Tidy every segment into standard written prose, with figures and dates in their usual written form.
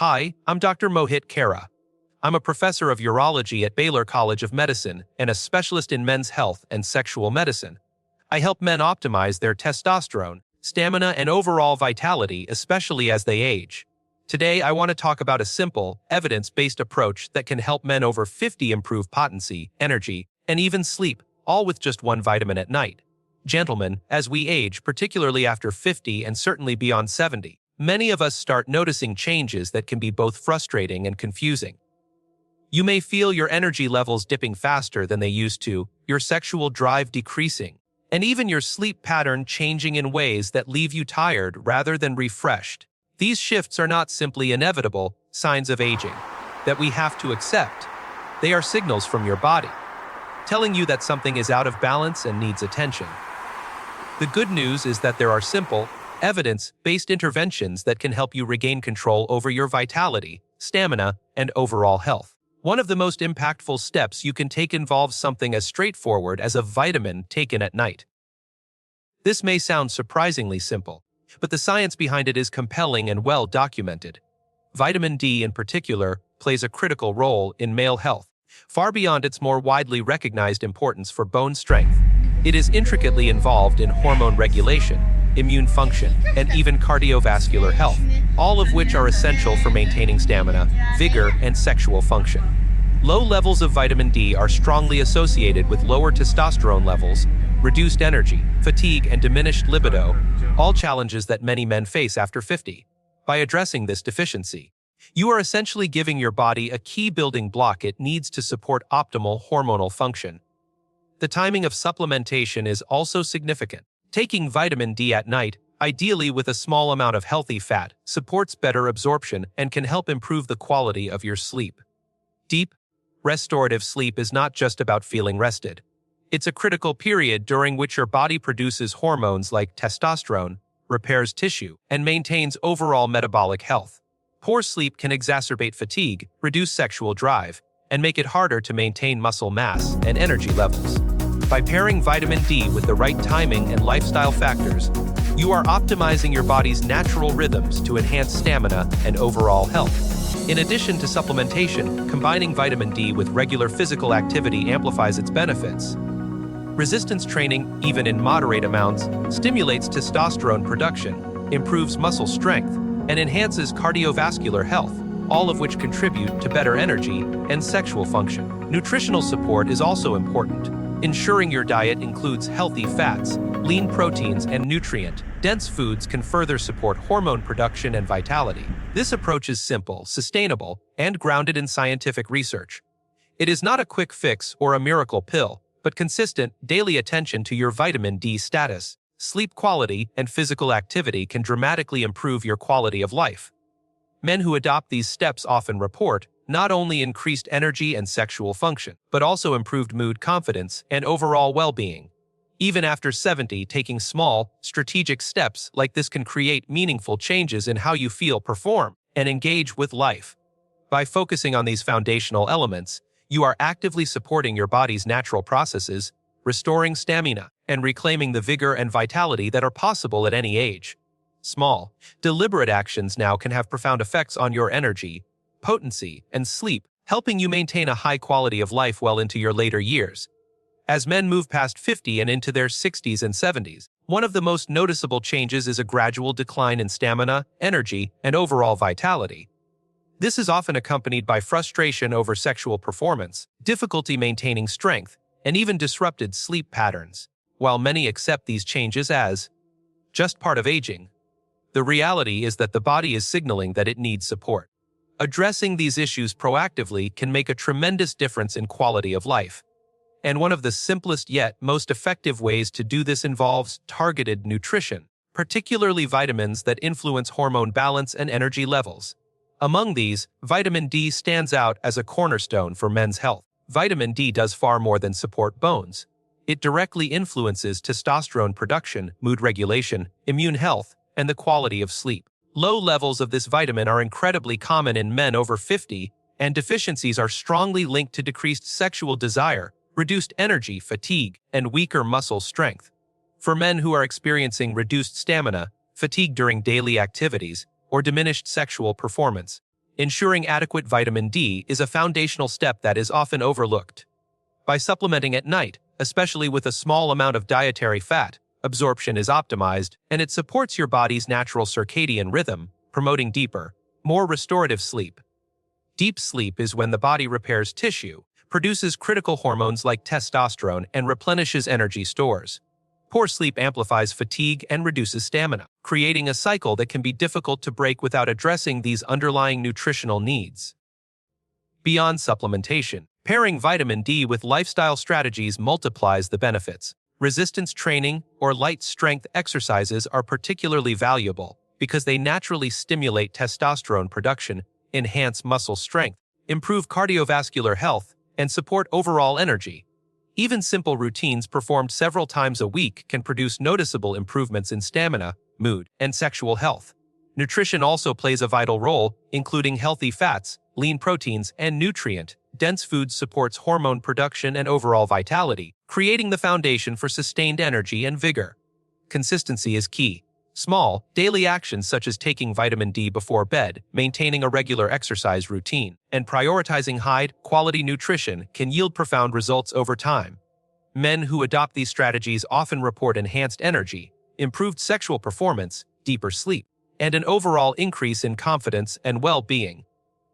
Hi, I'm Dr. Mohit Kara. I'm a professor of urology at Baylor College of Medicine and a specialist in men's health and sexual medicine. I help men optimize their testosterone, stamina, and overall vitality, especially as they age. Today, I want to talk about a simple, evidence-based approach that can help men over 50 improve potency, energy, and even sleep, all with just one vitamin at night. Gentlemen, as we age, particularly after 50 and certainly beyond 70, many of us start noticing changes that can be both frustrating and confusing. You may feel your energy levels dipping faster than they used to, your sexual drive decreasing, and even your sleep pattern changing in ways that leave you tired rather than refreshed. These shifts are not simply inevitable signs of aging that we have to accept. They are signals from your body, telling you that something is out of balance and needs attention. The good news is that there are simple, evidence-based interventions that can help you regain control over your vitality, stamina, and overall health. One of the most impactful steps you can take involves something as straightforward as a vitamin taken at night. This may sound surprisingly simple, but the science behind it is compelling and well documented. Vitamin D in particular plays a critical role in male health, far beyond its more widely recognized importance for bone strength. It is intricately involved in hormone regulation, immune function, and even cardiovascular health, all of which are essential for maintaining stamina, vigor, and sexual function. Low levels of vitamin D are strongly associated with lower testosterone levels, reduced energy, fatigue, and diminished libido, all challenges that many men face after 50. By addressing this deficiency, you are essentially giving your body a key building block it needs to support optimal hormonal function. The timing of supplementation is also significant. Taking vitamin D at night, ideally with a small amount of healthy fat, supports better absorption and can help improve the quality of your sleep. Deep, restorative sleep is not just about feeling rested. It's a critical period during which your body produces hormones like testosterone, repairs tissue, and maintains overall metabolic health. Poor sleep can exacerbate fatigue, reduce sexual drive, and make it harder to maintain muscle mass and energy levels. By pairing vitamin D with the right timing and lifestyle factors, you are optimizing your body's natural rhythms to enhance stamina and overall health. In addition to supplementation, combining vitamin D with regular physical activity amplifies its benefits. Resistance training, even in moderate amounts, stimulates testosterone production, improves muscle strength, and enhances cardiovascular health, all of which contribute to better energy and sexual function. Nutritional support is also important. Ensuring your diet includes healthy fats, lean proteins, and nutrient-dense foods can further support hormone production and vitality. This approach is simple, sustainable, and grounded in scientific research. It is not a quick fix or a miracle pill, but consistent, daily attention to your vitamin D status, sleep quality, and physical activity can dramatically improve your quality of life. Men who adopt these steps often report not only increased energy and sexual function, but also improved mood, confidence, and overall well-being. Even after 70, taking small, strategic steps like this can create meaningful changes in how you feel, perform, and engage with life. By focusing on these foundational elements, you are actively supporting your body's natural processes, restoring stamina, and reclaiming the vigor and vitality that are possible at any age. Small, deliberate actions now can have profound effects on your energy, potency, and sleep, helping you maintain a high quality of life well into your later years. As men move past 50 and into their 60s and 70s, one of the most noticeable changes is a gradual decline in stamina, energy, and overall vitality. This is often accompanied by frustration over sexual performance, difficulty maintaining strength, and even disrupted sleep patterns. While many accept these changes as just part of aging, the reality is that the body is signaling that it needs support. Addressing these issues proactively can make a tremendous difference in quality of life. And one of the simplest yet most effective ways to do this involves targeted nutrition, particularly vitamins that influence hormone balance and energy levels. Among these, vitamin D stands out as a cornerstone for men's health. Vitamin D does far more than support bones. It directly influences testosterone production, mood regulation, immune health, and the quality of sleep. Low levels of this vitamin are incredibly common in men over 50, and deficiencies are strongly linked to decreased sexual desire, reduced energy, fatigue, and weaker muscle strength. For men who are experiencing reduced stamina, fatigue during daily activities, or diminished sexual performance, Ensuring adequate vitamin D is a foundational step that is often overlooked. By supplementing at night, especially with a small amount of dietary fat, absorption is optimized, and it supports your body's natural circadian rhythm, promoting deeper, more restorative sleep. Deep sleep is when the body repairs tissue, produces critical hormones like testosterone, and replenishes energy stores. Poor sleep amplifies fatigue and reduces stamina, creating a cycle that can be difficult to break without addressing these underlying nutritional needs. Beyond supplementation, pairing vitamin D with lifestyle strategies multiplies the benefits. Resistance training or light strength exercises are particularly valuable because they naturally stimulate testosterone production, enhance muscle strength, improve cardiovascular health, and support overall energy. Even simple routines performed several times a week can produce noticeable improvements in stamina, mood, and sexual health. Nutrition also plays a vital role, including healthy fats, lean proteins, and nutrient-dense foods supports hormone production and overall vitality, creating the foundation for sustained energy and vigor. Consistency is key. Small, daily actions such as taking vitamin D before bed, maintaining a regular exercise routine, and prioritizing high-quality nutrition can yield profound results over time. Men who adopt these strategies often report enhanced energy, improved sexual performance, deeper sleep, and an overall increase in confidence and well-being.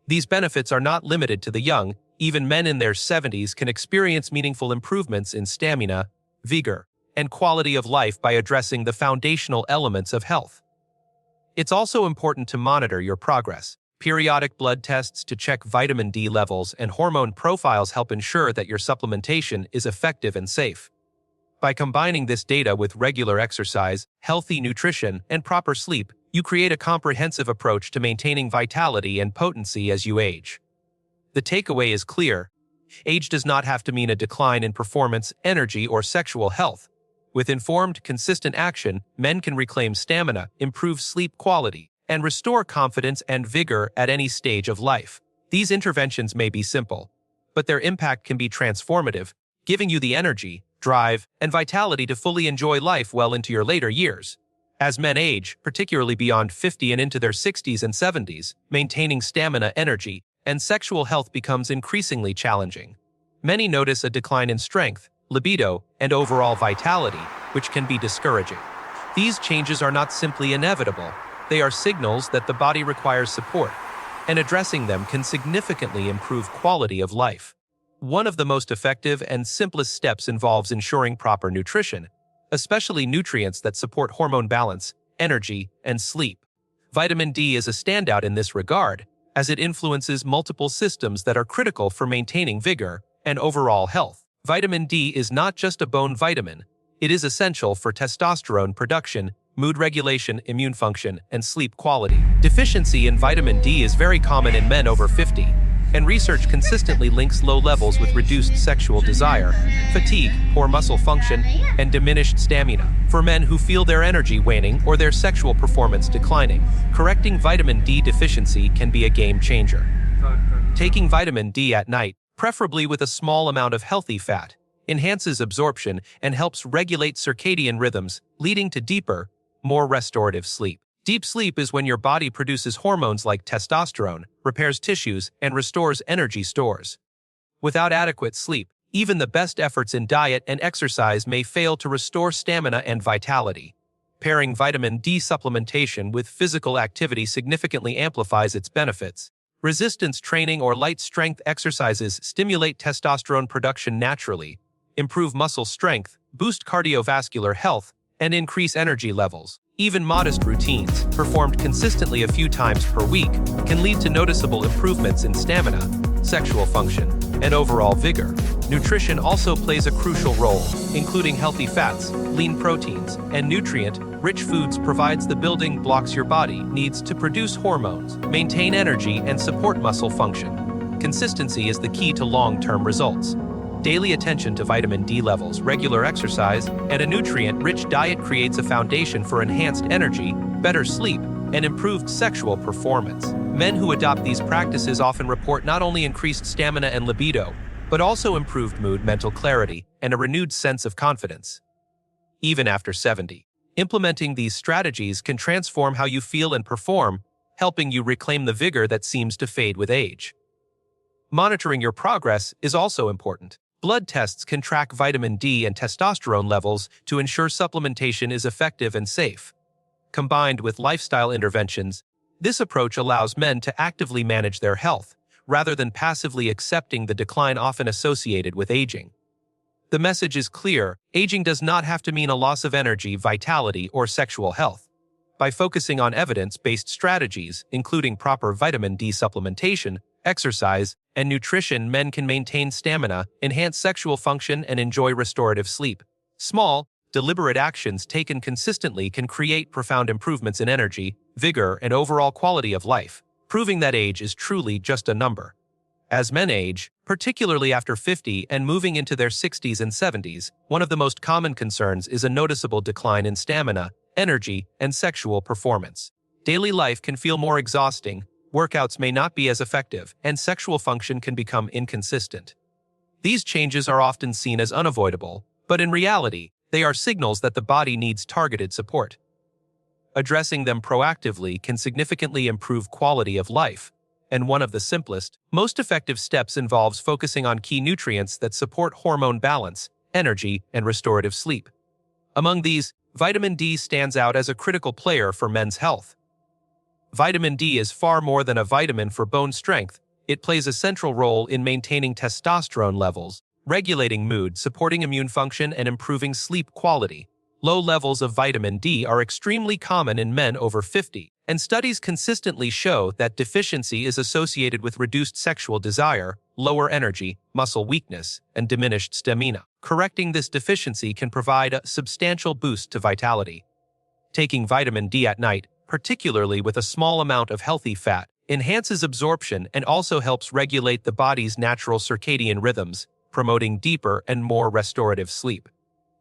These benefits are not limited to the young. Even men in their 70s can experience meaningful improvements in stamina, vigor, and quality of life by addressing the foundational elements of health. It's also important to monitor your progress. Periodic blood tests to check vitamin D levels and hormone profiles help ensure that your supplementation is effective and safe. By combining this data with regular exercise, healthy nutrition, and proper sleep, you create a comprehensive approach to maintaining vitality and potency as you age. The takeaway is clear. Age does not have to mean a decline in performance, energy, or sexual health. With informed, consistent action, men can reclaim stamina, improve sleep quality, and restore confidence and vigor at any stage of life. These interventions may be simple, but their impact can be transformative, giving you the energy, drive, and vitality to fully enjoy life well into your later years. As men age, particularly beyond 50 and into their 60s and 70s, maintaining stamina, energy, and sexual health becomes increasingly challenging. Many notice a decline in strength, libido, and overall vitality, which can be discouraging. These changes are not simply inevitable, they are signals that the body requires support, and addressing them can significantly improve quality of life. One of the most effective and simplest steps involves ensuring proper nutrition, especially nutrients that support hormone balance, energy, and sleep. Vitamin D is a standout in this regard, as it influences multiple systems that are critical for maintaining vigor and overall health. Vitamin D is not just a bone vitamin, it is essential for testosterone production, mood regulation, immune function, and sleep quality. Deficiency in vitamin D is very common in men over 50, and research consistently links low levels with reduced sexual desire, fatigue, poor muscle function, and diminished stamina. For men who feel their energy waning or their sexual performance declining, correcting vitamin D deficiency can be a game changer. Taking vitamin D at night, preferably with a small amount of healthy fat, enhances absorption and helps regulate circadian rhythms, leading to deeper, more restorative sleep. Deep sleep is when your body produces hormones like testosterone, repairs tissues, and restores energy stores. Without adequate sleep, even the best efforts in diet and exercise may fail to restore stamina and vitality. Pairing vitamin D supplementation with physical activity significantly amplifies its benefits. Resistance training or light strength exercises stimulate testosterone production naturally, improve muscle strength, boost cardiovascular health, and increase energy levels. Even modest routines, performed consistently a few times per week, can lead to noticeable improvements in stamina, sexual function, and overall vigor. Nutrition also plays a crucial role, including healthy fats, lean proteins, and nutrient-rich foods provides the building blocks your body needs to produce hormones, maintain energy, and support muscle function. Consistency is the key to long-term results. Daily attention to vitamin D levels, regular exercise, and a nutrient-rich diet creates a foundation for enhanced energy, better sleep, and improved sexual performance. Men who adopt these practices often report not only increased stamina and libido, but also improved mood, mental clarity, and a renewed sense of confidence. Even after 70, implementing these strategies can transform how you feel and perform, helping you reclaim the vigor that seems to fade with age. Monitoring your progress is also important. Blood tests can track vitamin D and testosterone levels to ensure supplementation is effective and safe. Combined with lifestyle interventions, this approach allows men to actively manage their health, rather than passively accepting the decline often associated with aging. The message is clear: aging does not have to mean a loss of energy, vitality, or sexual health. By focusing on evidence-based strategies, including proper vitamin D supplementation, exercise, and nutrition, men can maintain stamina, enhance sexual function, and enjoy restorative sleep. Small, deliberate actions taken consistently can create profound improvements in energy, vigor, and overall quality of life, proving that age is truly just a number. As men age, particularly after 50 and moving into their 60s and 70s, one of the most common concerns is a noticeable decline in stamina, energy, and sexual performance. Daily life can feel more exhausting, workouts may not be as effective, and sexual function can become inconsistent. These changes are often seen as unavoidable, but in reality, they are signals that the body needs targeted support. Addressing them proactively can significantly improve quality of life, and one of the simplest, most effective steps involves focusing on key nutrients that support hormone balance, energy, and restorative sleep. Among these, vitamin D stands out as a critical player for men's health. Vitamin D is far more than a vitamin for bone strength. It plays a central role in maintaining testosterone levels, regulating mood, supporting immune function, and improving sleep quality. Low levels of vitamin D are extremely common in men over 50, and studies consistently show that deficiency is associated with reduced sexual desire, lower energy, muscle weakness, and diminished stamina. Correcting this deficiency can provide a substantial boost to vitality. Taking vitamin D at night, particularly with a small amount of healthy fat, enhances absorption and also helps regulate the body's natural circadian rhythms, promoting deeper and more restorative sleep.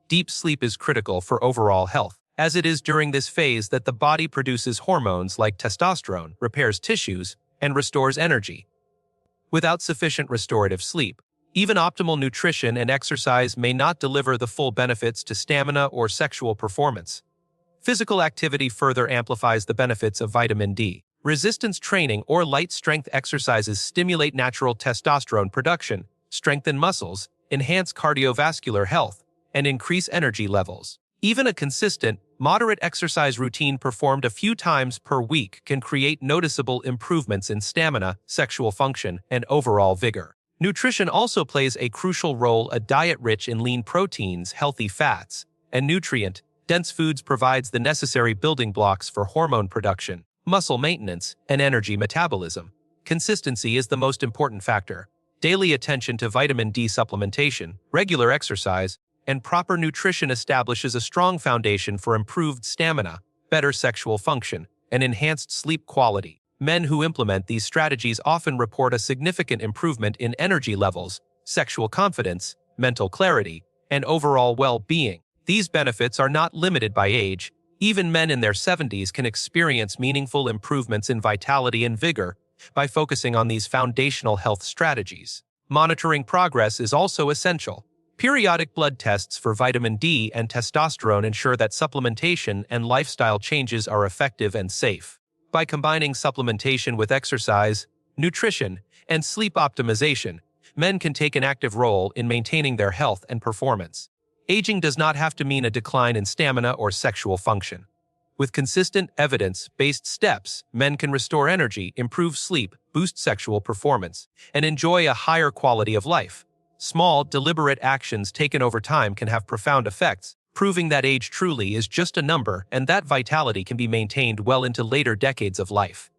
Deep sleep is critical for overall health, as it is during this phase that the body produces hormones like testosterone, repairs tissues, and restores energy. Without sufficient restorative sleep, even optimal nutrition and exercise may not deliver the full benefits to stamina or sexual performance. Physical activity further amplifies the benefits of vitamin D. Resistance training or light strength exercises stimulate natural testosterone production, strengthen muscles, enhance cardiovascular health, and increase energy levels. Even a consistent, moderate exercise routine performed a few times per week can create noticeable improvements in stamina, sexual function, and overall vigor. Nutrition also plays a crucial role. A diet rich in lean proteins, healthy fats, and nutrient-dense foods provides the necessary building blocks for hormone production, muscle maintenance, and energy metabolism. Consistency is the most important factor. Daily attention to vitamin D supplementation, regular exercise, and proper nutrition establishes a strong foundation for improved stamina, better sexual function, and enhanced sleep quality. Men who implement these strategies often report a significant improvement in energy levels, sexual confidence, mental clarity, and overall well-being. These benefits are not limited by age. Even men in their 70s can experience meaningful improvements in vitality and vigor by focusing on these foundational health strategies. Monitoring progress is also essential. Periodic blood tests for vitamin D and testosterone ensure that supplementation and lifestyle changes are effective and safe. By combining supplementation with exercise, nutrition, and sleep optimization, men can take an active role in maintaining their health and performance. Aging does not have to mean a decline in stamina or sexual function. With consistent, evidence-based steps, men can restore energy, improve sleep, boost sexual performance, and enjoy a higher quality of life. Small, deliberate actions taken over time can have profound effects, proving that age truly is just a number and that vitality can be maintained well into later decades of life.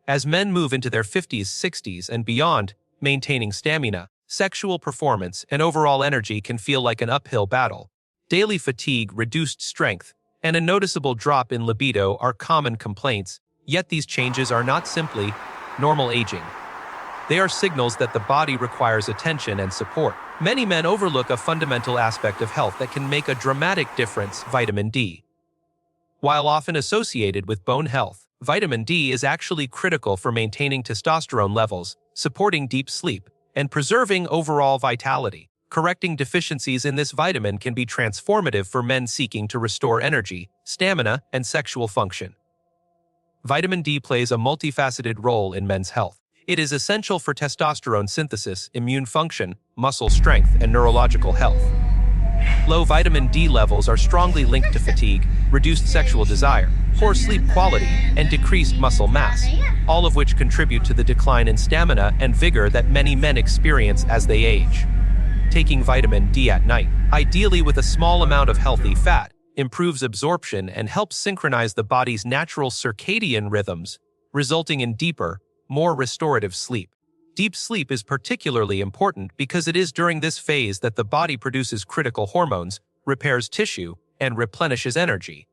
As men move into their 50s, 60s, and beyond, maintaining stamina, sexual performance, and overall energy can feel like an uphill battle. Daily fatigue, reduced strength, and a noticeable drop in libido are common complaints, yet these changes are not simply normal aging. They are signals that the body requires attention and support. Many men overlook a fundamental aspect of health that can make a dramatic difference: vitamin D. While often associated with bone health, vitamin D is actually critical for maintaining testosterone levels, supporting deep sleep, and preserving overall vitality. Correcting deficiencies in this vitamin can be transformative for men seeking to restore energy, stamina, and sexual function. Vitamin D plays a multifaceted role in men's health. It is essential for testosterone synthesis, immune function, muscle strength, and neurological health. Low vitamin D levels are strongly linked to fatigue, reduced sexual desire, poor sleep quality, and decreased muscle mass, all of which contribute to the decline in stamina and vigor that many men experience as they age. Taking vitamin D at night, ideally with a small amount of healthy fat, improves absorption and helps synchronize the body's natural circadian rhythms, resulting in deeper, more restorative sleep. Deep sleep is particularly important because it is during this phase that the body produces critical hormones, repairs tissue, and replenishes energy.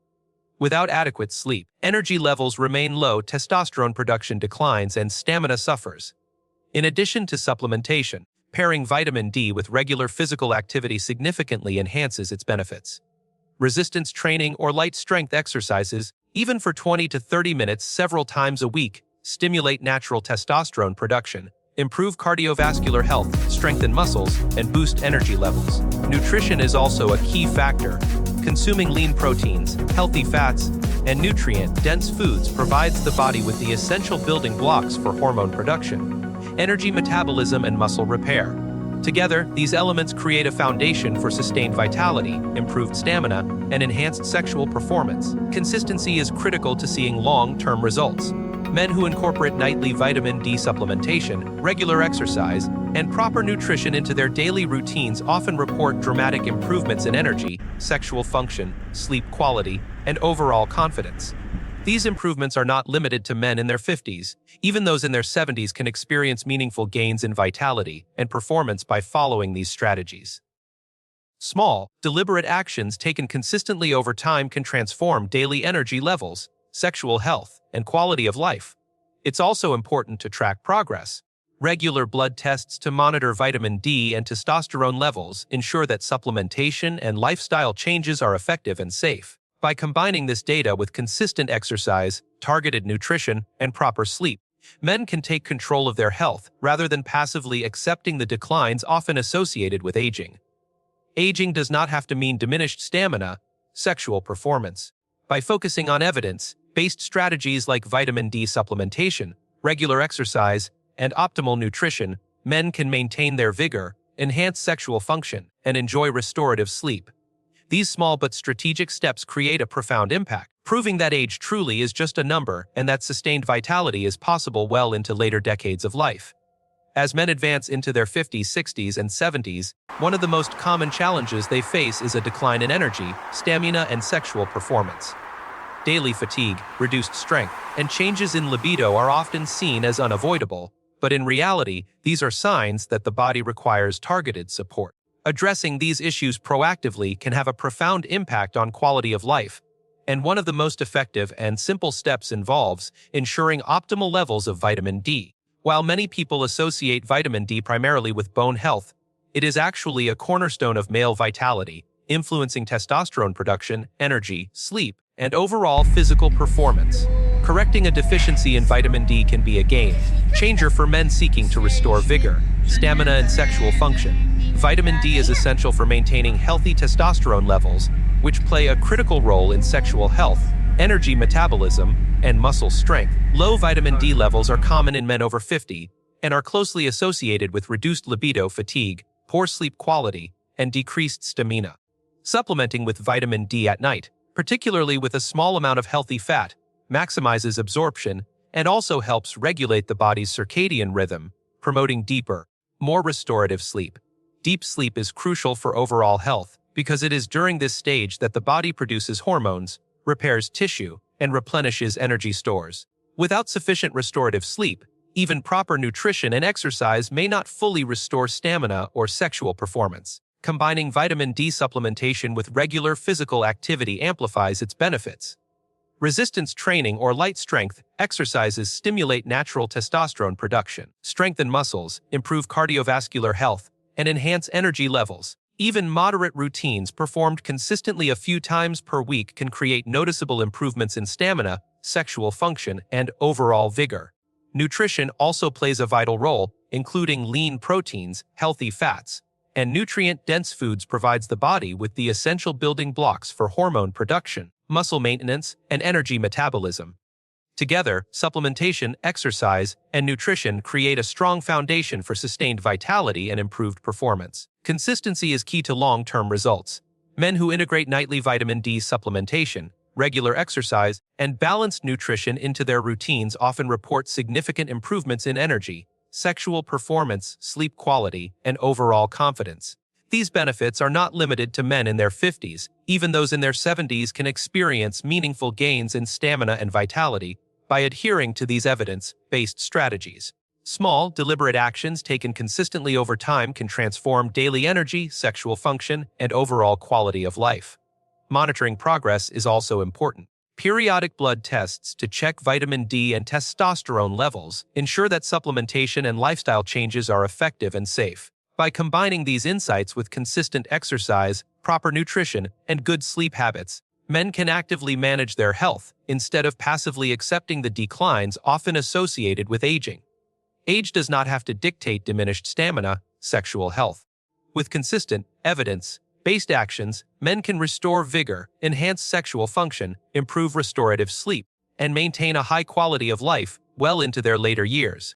Without adequate sleep, energy levels remain low, testosterone production declines, and stamina suffers. In addition to supplementation, pairing vitamin D with regular physical activity significantly enhances its benefits. Resistance training or light strength exercises, even for 20 to 30 minutes several times a week, stimulate natural testosterone production, improve cardiovascular health, strengthen muscles, and boost energy levels. Nutrition is also a key factor. Consuming lean proteins, healthy fats, and nutrient-dense foods provides the body with the essential building blocks for hormone production, energy metabolism, and muscle repair. Together, these elements create a foundation for sustained vitality, improved stamina, and enhanced sexual performance. Consistency is critical to seeing long-term results. Men who incorporate nightly vitamin D supplementation, regular exercise, and proper nutrition into their daily routines often report dramatic improvements in energy, sexual function, sleep quality, and overall confidence. These improvements are not limited to men in their 50s. Even those in their 70s can experience meaningful gains in vitality and performance by following these strategies. Small, deliberate actions taken consistently over time can transform daily energy levels, sexual health, and quality of life. It's also important to track progress. Regular blood tests to monitor vitamin D and testosterone levels ensure that supplementation and lifestyle changes are effective and safe. By combining this data with consistent exercise, targeted nutrition, and proper sleep, men can take control of their health rather than passively accepting the declines often associated with aging. Aging does not have to mean diminished stamina, sexual performance. By focusing on evidence-based strategies like vitamin D supplementation, regular exercise, and optimal nutrition, men can maintain their vigor, enhance sexual function, and enjoy restorative sleep. These small but strategic steps create a profound impact, proving that age truly is just a number and that sustained vitality is possible well into later decades of life. As men advance into their 50s, 60s, and 70s, one of the most common challenges they face is a decline in energy, stamina, and sexual performance. Daily fatigue, reduced strength, and changes in libido are often seen as unavoidable, but in reality, these are signs that the body requires targeted support. Addressing these issues proactively can have a profound impact on quality of life, and one of the most effective and simple steps involves ensuring optimal levels of vitamin D. While many people associate vitamin D primarily with bone health, it is actually a cornerstone of male vitality, influencing testosterone production, energy, sleep, and overall physical performance. Correcting a deficiency in vitamin D can be a game changer for men seeking to restore vigor, stamina, and sexual function. Vitamin D is essential for maintaining healthy testosterone levels, which play a critical role in sexual health, energy metabolism, and muscle strength. Low vitamin D levels are common in men over 50 and are closely associated with reduced libido, fatigue, poor sleep quality, and decreased stamina. Supplementing with vitamin D at night, particularly with a small amount of healthy fat, maximizes absorption and also helps regulate the body's circadian rhythm, promoting deeper, more restorative sleep. Deep sleep is crucial for overall health because it is during this stage that the body produces hormones, repairs tissue, and replenishes energy stores. Without sufficient restorative sleep, even proper nutrition and exercise may not fully restore stamina or sexual performance. Combining vitamin D supplementation with regular physical activity amplifies its benefits. Resistance training or light strength exercises stimulate natural testosterone production, strengthen muscles, improve cardiovascular health, and enhance energy levels. Even moderate routines performed consistently a few times per week can create noticeable improvements in stamina, sexual function, and overall vigor. Nutrition also plays a vital role, including lean proteins, healthy fats, and nutrient-dense foods provides the body with the essential building blocks for hormone production, muscle maintenance, and energy metabolism. Together, supplementation, exercise, and nutrition create a strong foundation for sustained vitality and improved performance. Consistency is key to long-term results. Men who integrate nightly vitamin D supplementation, regular exercise, and balanced nutrition into their routines often report significant improvements in energy, sexual performance, sleep quality, and overall confidence. These benefits are not limited to men in their 50s, even those in their 70s can experience meaningful gains in stamina and vitality by adhering to these evidence-based strategies. Small, deliberate actions taken consistently over time can transform daily energy, sexual function, and overall quality of life. Monitoring progress is also important. Periodic blood tests to check vitamin D and testosterone levels ensure that supplementation and lifestyle changes are effective and safe. By combining these insights with consistent exercise, proper nutrition, and good sleep habits, men can actively manage their health instead of passively accepting the declines often associated with aging. Age does not have to dictate diminished stamina, sexual health. With consistent, evidence-based actions, men can restore vigor, enhance sexual function, improve restorative sleep, and maintain a high quality of life well into their later years.